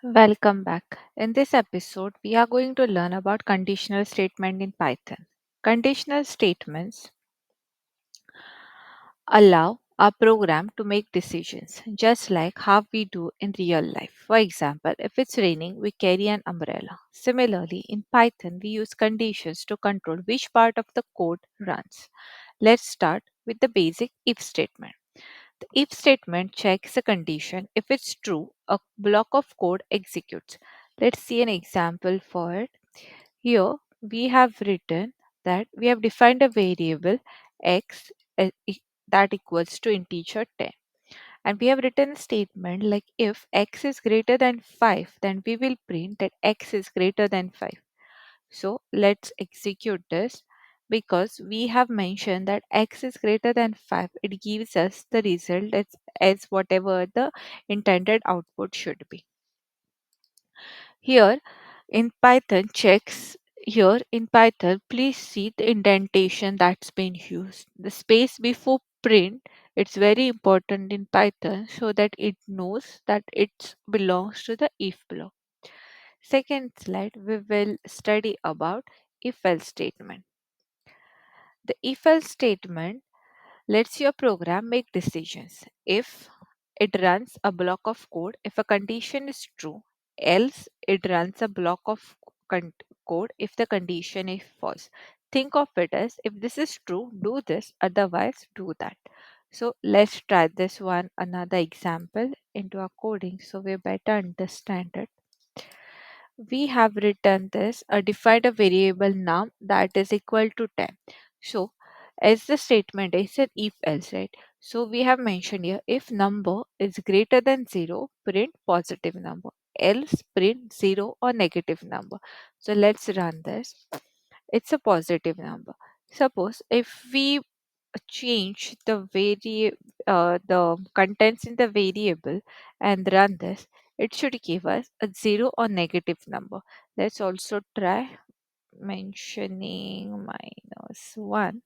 Welcome back. In this episode, we are going to learn about conditional statement in Python. Conditional statements allow our program to make decisions just like how we do in real life. For example, if it's raining, we carry an umbrella. Similarly, in Python, we use conditions to control which part of the code runs. Let's start with the basic if statement. The if statement checks a condition. If it's true, a block of code executes. Let's see an example for it. Here we have written that we have defined a variable x that equals to integer 10. And we have written a statement like if x is greater than 5, then we will print that x is greater than 5. So let's execute this. Because we have mentioned that x is greater than 5, it gives us the result as whatever the intended output should be. Here in Python, please see the indentation that's been used. The space before print, it's very important in Python so that it knows that it belongs to the if block. Second slide, we will study about if-else statement. The if-else statement lets your program make decisions. If it runs a block of code, if a condition is true, else it runs a block of code if the condition is false. Think of it as if this is true, do this, otherwise, do that. So let's try this one another example into our coding so we better understand it. We have written this defined a variable num that is equal to 10. So as the statement is an if else, right? So we have mentioned here if number is greater than 0, print positive number, else print 0 or negative number. So let's run this. It's a positive number. Suppose if we change the contents in the variable and run this, it should give us a 0 or negative number. Let's also try mentioning -1,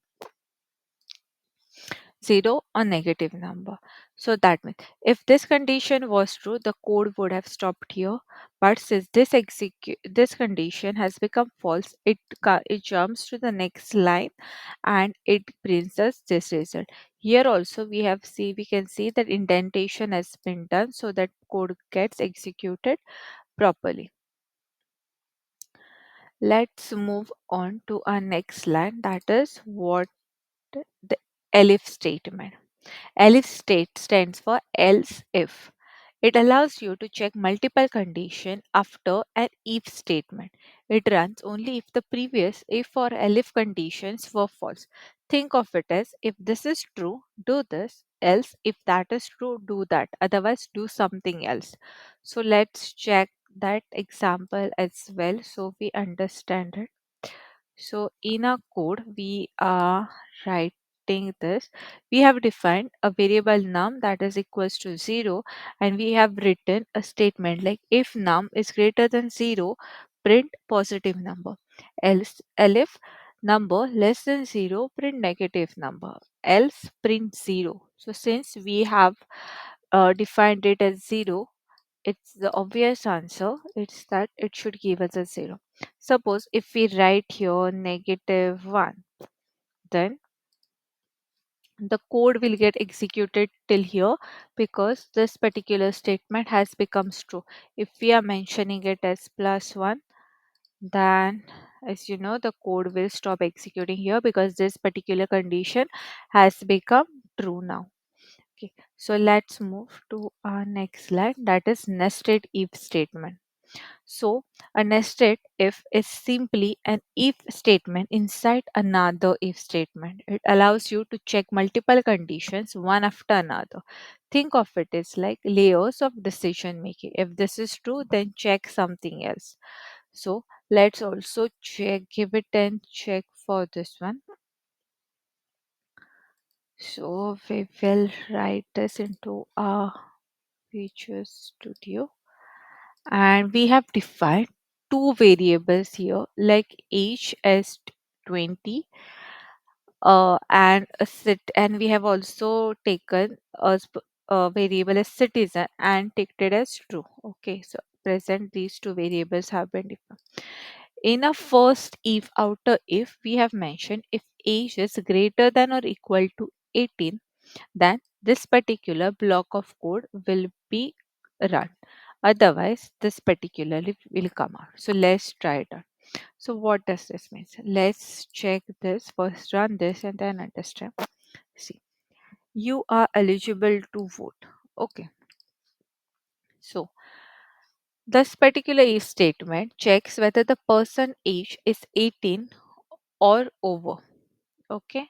0 or negative number. So that means if this condition was true, the code would have stopped here. But since this condition has become false, it jumps to the next line and it brings us this result. Here also we can see that indentation has been done so that code gets executed properly. Let's move on to our next line, that is what the elif statement. Elif state stands for else if. It allows you to check multiple conditions after an if statement. It runs only if the previous if or elif conditions were false. Think of it as if this is true, do this, else if that is true, do that, otherwise do something else. So let's check that example as well so we understand it. So in our code, we are writing this. We have defined a variable num that is equals to 0, and we have written a statement like if num is greater than 0, print positive number. Else, elif number less than 0, print negative number. Else print 0. So since we have defined it as 0, it's the obvious answer. It's that it should give us a 0. Suppose if we write here -1, then the code will get executed till here because this particular statement has become true. If we are mentioning it as +1, then as you know, the code will stop executing here because this particular condition has become true now. Okay, so let's move to our next line, that is nested if statement. So, a nested if is simply an if statement inside another if statement. It allows you to check multiple conditions one after another. Think of it as like layers of decision making. If this is true, then check something else. So, let's also give it a check for this one. So, we will write this into our Visual Studio, and we have defined two variables here like age as 20, and and we have also taken a variable as citizen and ticked it as true. Okay, so present, these two variables have been defined. In a first if outer if, we have mentioned if age is greater than or equal to 18, then this particular block of code will be run. Otherwise, this particularly will come out. So let's try it out. So what does this mean? Let's check this first, run this, and then understand. See, you are eligible to vote. Okay. So this particular if statement checks whether the person age is 18 or over. Okay.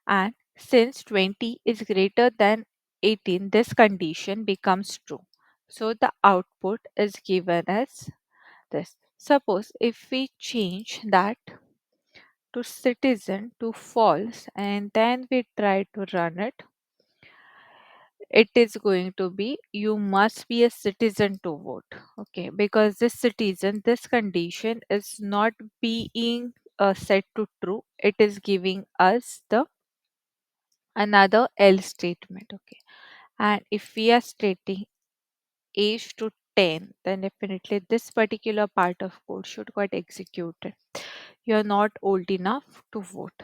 And since 20 is greater than 18, this condition becomes true. So the output is given as this. Suppose if we change that to citizen to false and then we try to run it, it is going to be you must be a citizen to vote. Okay, because this citizen, this condition is not being set to true, it is giving us the another else statement. Okay, and if we are stating age to 10, then definitely this particular part of code should get executed. You are not old enough to vote.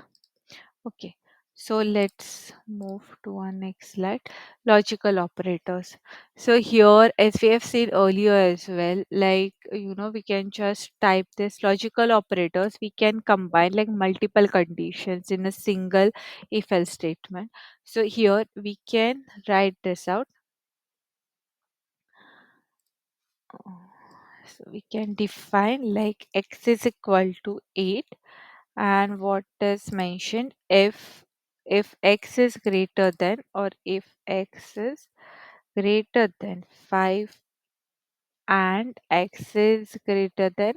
Okay, so let's move to our next slide. Logical operators. So here, as we have seen earlier as well, like we can just type this logical operators. We can combine like multiple conditions in a single if else statement. So here we can write this out. So we can define like x is equal to 8, and what is mentioned if x is greater than or if x is greater than 5 and x is greater than,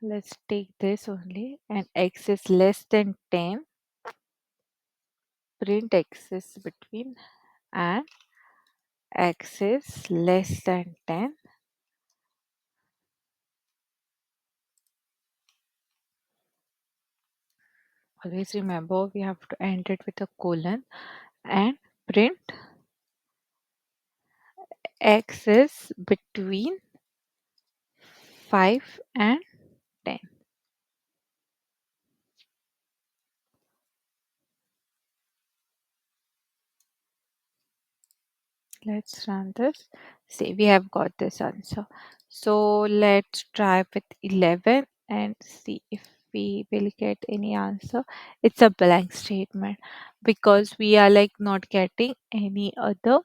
let's take this only, and x is less than 10, print x is between, and x is less than 10. Always remember we have to end it with a colon, and print x is between 5 and 10. Let's run this. See, we have got this answer. So let's try with 11 and see if we will get any answer. It's a blank statement because we are like not getting any other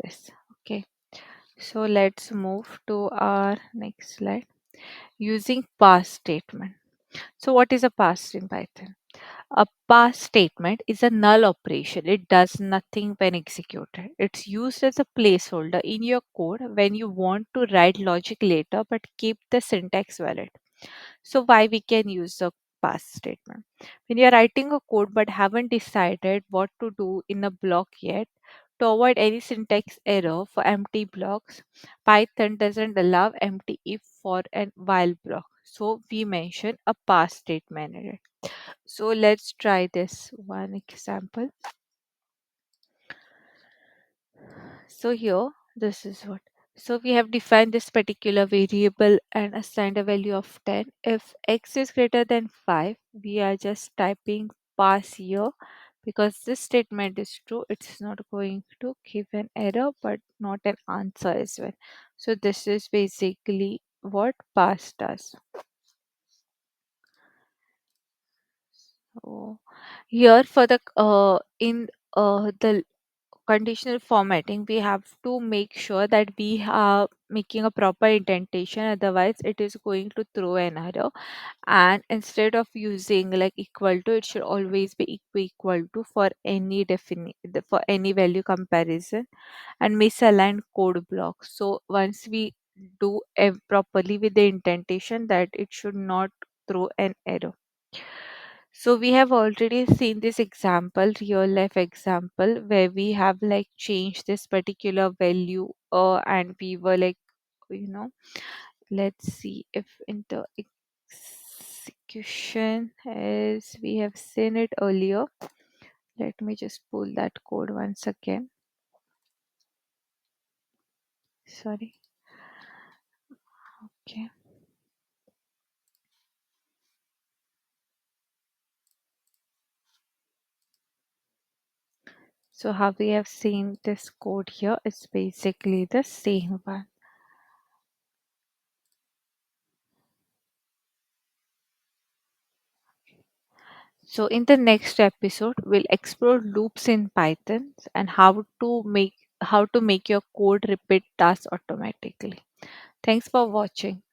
this. Okay. So let's move to our next slide. Using past statement. So what is a past in Python? A pass statement is a null operation. It does nothing when executed. It's used as a placeholder in your code when you want to write logic later but keep the syntax valid. So why we can use a pass statement? When you're writing a code but haven't decided what to do in a block yet, to avoid any syntax error for empty blocks, Python doesn't allow empty if for a while block. So we mention a pass statement in it. So let's try this one example. So here, this is what. So we have defined this particular variable and assigned a value of 10. If x is greater than 5, we are just typing pass here because this statement is true. It's not going to give an error but not an answer as well. So this is basically what pass does. So here for the in the conditional formatting, we have to make sure that we are making a proper indentation, otherwise it is going to throw an error. And instead of using like equal to, it should always be equal to for any for any value comparison, and misaligned code blocks. So once we do properly with the indentation, that it should not throw an error. So we have already seen this example, real life example, where we have like changed this particular value and we were like, you know, let's see if in the execution as we have seen it earlier. Let me just pull that code once again. Sorry. Okay. So how we have seen this code here is basically the same one. So in the next episode, we'll explore loops in Python and how to make your code repeat tasks automatically. Thanks for watching.